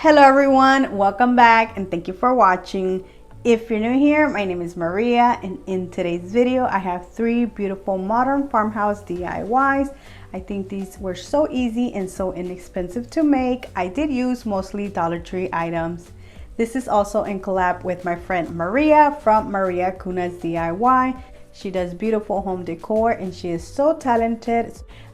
Hello everyone, welcome back and thank you for watching. If you're new here, my name is Maria and in today's video I have 3 beautiful modern farmhouse DIYs. I think these were so easy and so inexpensive to make. I did use mostly Dollar Tree items. This is also in collab with my friend Maria from Maria Cuna's DIY. She does beautiful home decor and she is so talented.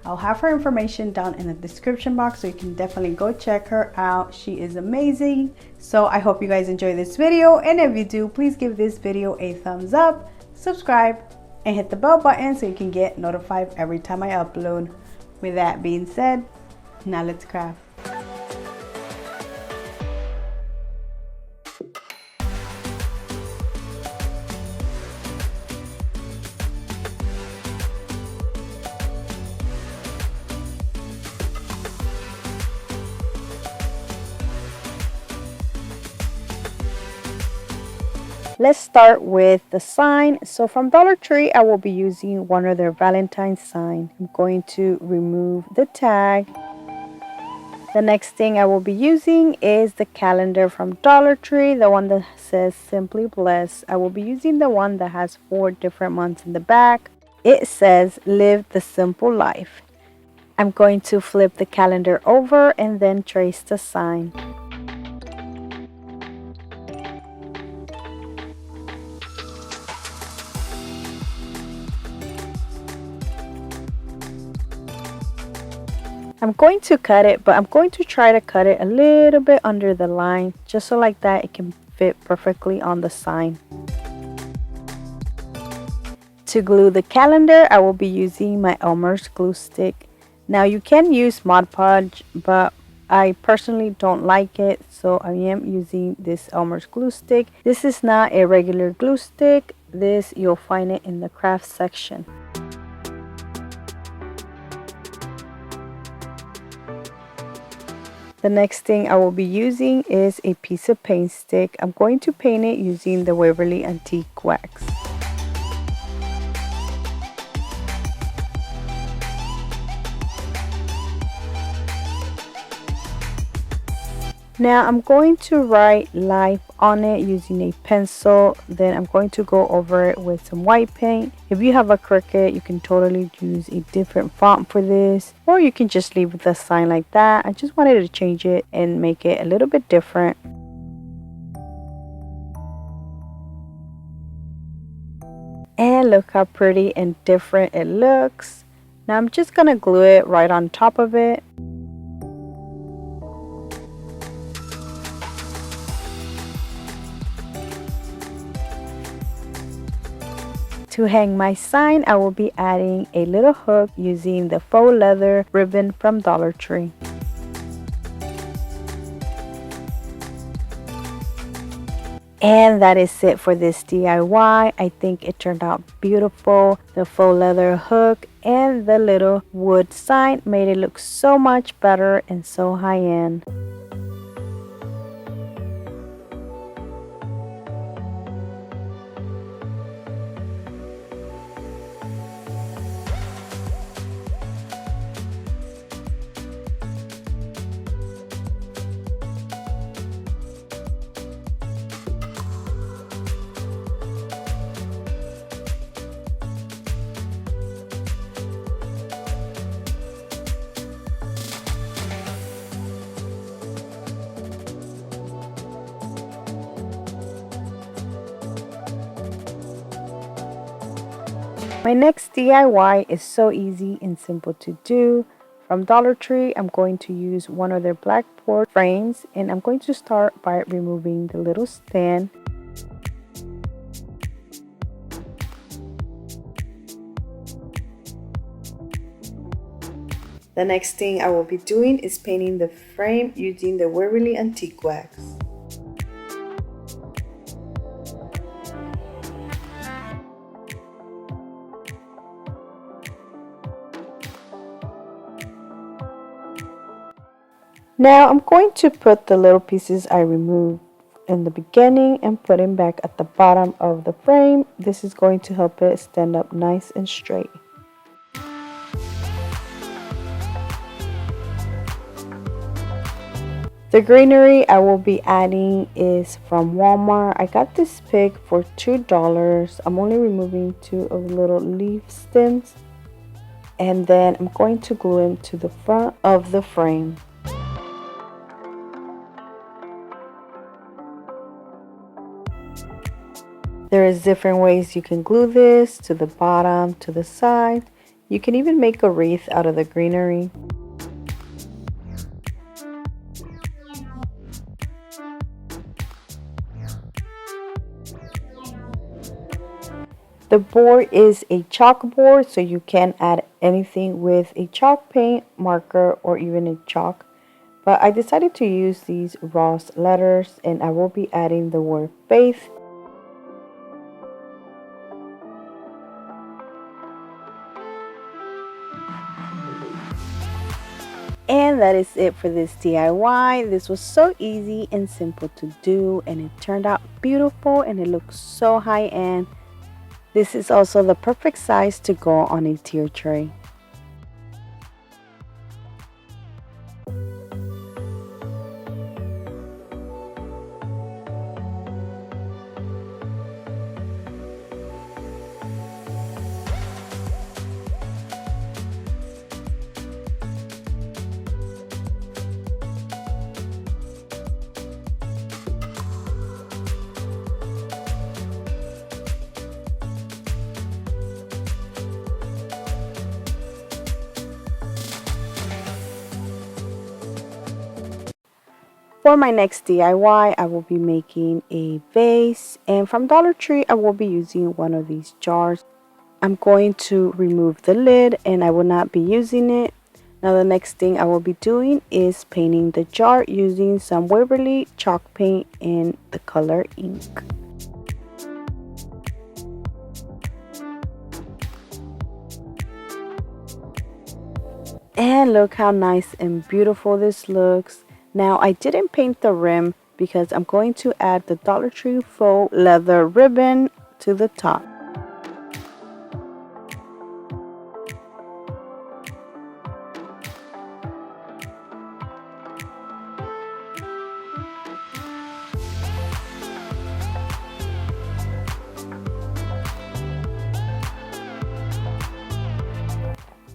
I'll have her information down in the description box so you can definitely go check her out. She is amazing. So I hope you guys enjoy this video, and if you do, please give this video a thumbs up, subscribe, and hit the bell button so you can get notified every time I upload. With that being said, now let's craft. Let's start with the sign. So from Dollar Tree, I will be using one of their Valentine's sign. I'm going to remove the tag. The next thing I will be using is the calendar from Dollar Tree, the one that says Simply Blessed. I will be using the one that has 4 different months in the back. It says Live the Simple Life. I'm going to flip the calendar over and then trace the sign. I'm going to cut it, but I'm going to try to cut it a little bit under the line, just so like that it can fit perfectly on the sign. To glue the calendar, I will be using my Elmer's glue stick. Now you can use Mod Podge, but I personally don't like it, so I am using this Elmer's glue stick. This is not a regular glue stick. This, you'll find it in the craft section. The next thing I will be using is a piece of paint stick. I'm going to paint it using the Waverly Antique Wax. Now I'm going to write life on it using a pencil. Then I'm going to go over it with some white paint. If you have a Cricut, you can totally use a different font for this, or you can just leave the sign like that. I just wanted to change it and make it a little bit different. And look how pretty and different it looks. Now I'm just gonna glue it right on top of it. To hang my sign, I will be adding a little hook using the faux leather ribbon from Dollar Tree. And that is it for this DIY. I think it turned out beautiful. The faux leather hook and the little wood sign made it look so much better and so high-end. My next DIY is so easy and simple to do. From Dollar Tree, I'm going to use one of their blackboard frames, and I'm going to start by removing the little stand. The next thing I will be doing is painting the frame using the Waverly Antique Wax. Now I'm going to put the little pieces I removed in the beginning and put them back at the bottom of the frame. This is going to help it stand up nice and straight. The greenery I will be adding is from Walmart. I got this pick for $2. I'm only removing 2 of the little leaf stems. And then I'm going to glue them to the front of the frame. There is different ways you can glue this, to the bottom, to the side. You can even make a wreath out of the greenery. The board is a chalkboard, so you can add anything with a chalk paint, marker, or even a chalk. But I decided to use these Ross letters, and I will be adding the word faith. And that is it for this DIY. This was so easy and simple to do, and it turned out beautiful and it looks so high-end. This is also the perfect size to go on a tier tray. For my next DIY, I will be making a vase, and from Dollar Tree, I will be using one of these jars. I'm going to remove the lid and I will not be using it. Now the next thing I will be doing is painting the jar using some Waverly chalk paint in the color ink. And look how nice and beautiful this looks. Now I didn't paint the rim because I'm going to add the Dollar Tree faux leather ribbon to the top.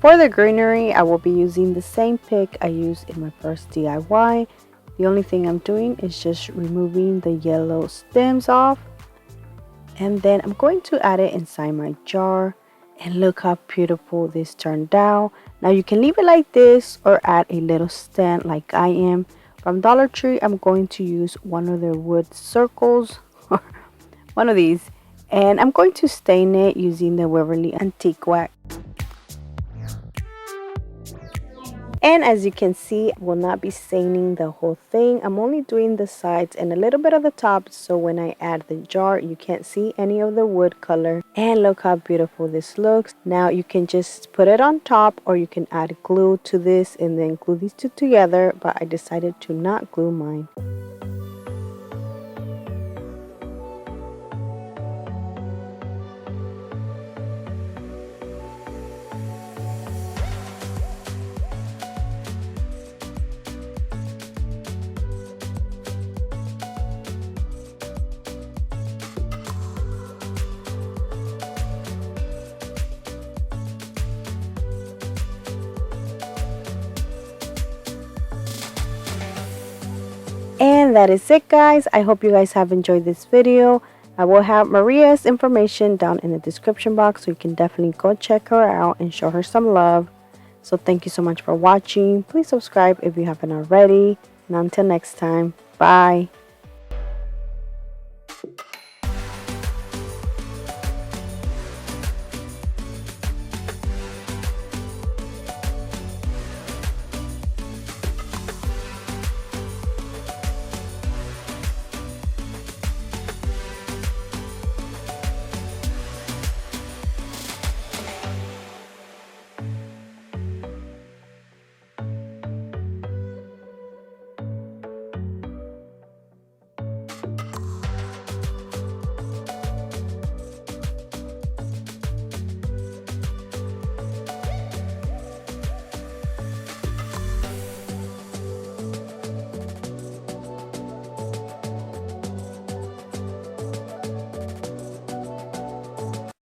For the greenery, I will be using the same pick I used in my first DIY. The only thing I'm doing is just removing the yellow stems off. And then I'm going to add it inside my jar. And look how beautiful this turned out. Now you can leave it like this or add a little stand like I am. From Dollar Tree, I'm going to use one of their wood circles, or one of these. And I'm going to stain it using the Waverly Antique Wax. And as you can see, I will not be staining the whole thing. I'm only doing the sides and a little bit of the top, so when I add the jar, you can't see any of the wood color. And look how beautiful this looks. Now you can just put it on top, or you can add glue to this and then glue these two together, but I decided to not glue mine. And that is it, guys. I hope you guys have enjoyed this video. I will have Maria's information down in the description box, so you can definitely go check her out and show her some love. So thank you so much for watching. Please subscribe if you haven't already. And until next time, bye.